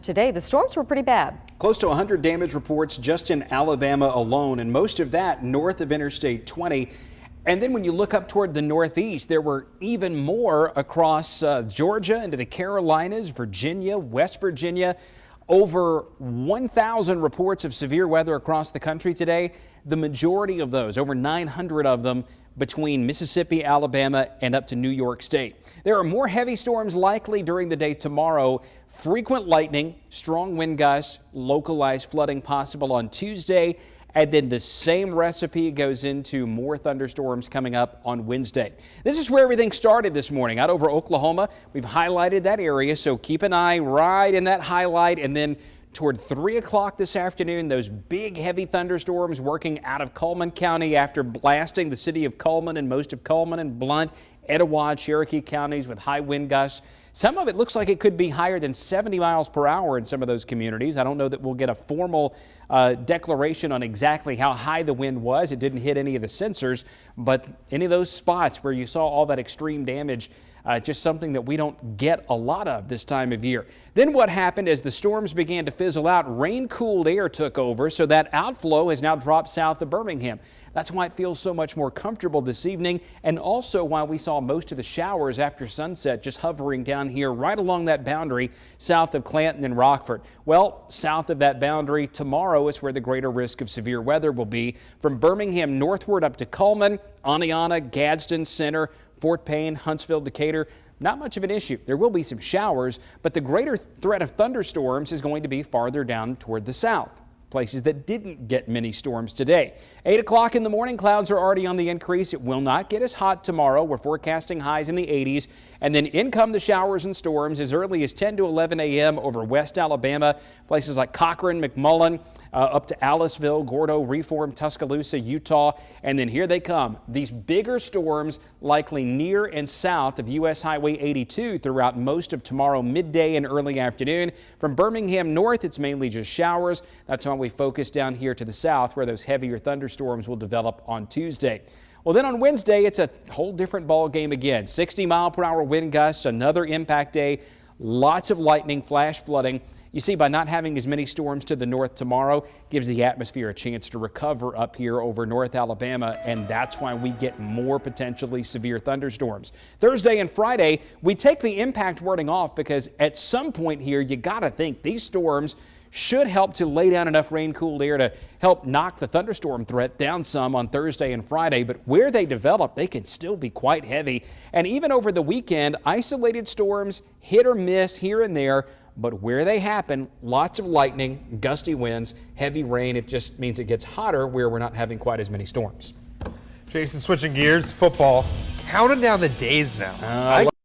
today, the storms were pretty bad. Close to 100 damage reports just in Alabama alone, and most of that north of Interstate 20. And then when you look up toward the northeast, there were even more across Georgia into the Carolinas, Virginia, West Virginia. Over 1,000 reports of severe weather across the country today. The majority of those, over 900 of them, between Mississippi, Alabama, and up to New York State. There are more heavy storms likely during the day tomorrow. Frequent lightning, strong wind gusts, localized flooding possible on Tuesday. And then the same recipe goes into more thunderstorms coming up on Wednesday. This is where everything started this morning out over Oklahoma. We've highlighted that area, so keep an eye right in that highlight. And then toward 3 o'clock this afternoon, those big heavy thunderstorms working out of Cullman County after blasting the city of Cullman and most of Cullman and Blount, Etowah, Cherokee counties with high wind gusts. Some of it looks like it could be higher than 70 miles per hour in some of those communities. I don't know that we'll get a formal declaration on exactly how high the wind was. It didn't hit any of the sensors, but any of those spots where you saw all that extreme damage, just something that we don't get a lot of this time of year. Then what happened as the storms began to fizzle out, rain-cooled air took over, so that outflow has now dropped south of Birmingham. That's why it feels so much more comfortable this evening, and also why we saw most of the showers after sunset just hovering down here right along that boundary south of Clanton and Rockford. Well, south of that boundary tomorrow is where the greater risk of severe weather will be. From Birmingham northward up to Cullman, Aniana, Gadsden Center, Fort Payne, Huntsville, Decatur. Not much of an issue. There will be some showers, but the greater threat of thunderstorms is going to be farther down toward the south. Places that didn't get many storms today. 8 o'clock in the morning, clouds are already on the increase. It will not get as hot tomorrow. We're forecasting highs in the 80s. And then in come the showers and storms as early as 10 to 11 a.m. over West Alabama. Places like Cochran, McMullen, up to Aliceville, Gordo, Reform, Tuscaloosa, Utah. And then here they come. These bigger storms likely near and south of U.S. Highway 82 throughout most of tomorrow midday and early afternoon. From Birmingham north, it's mainly just showers. That's why we focus down here to the south where those heavier thunderstorms will develop on Tuesday. Well, then on Wednesday, it's a whole different ball game again. 60-mile-per-hour wind gusts, another impact day, lots of lightning, flash flooding. You see, by not having as many storms to the north tomorrow, gives the atmosphere a chance to recover up here over North Alabama, and that's why we get more potentially severe thunderstorms. Thursday and Friday, we take the impact wording off because at some point here, you got to think these storms should help to lay down enough rain-cooled air to help knock the thunderstorm threat down some on Thursday and Friday. But where they develop, they can still be quite heavy. And even over the weekend, isolated storms hit or miss here and there. But where they happen, lots of lightning, gusty winds, heavy rain. It just means it gets hotter where we're not having quite as many storms. Jason, switching gears, football, counting down the days now.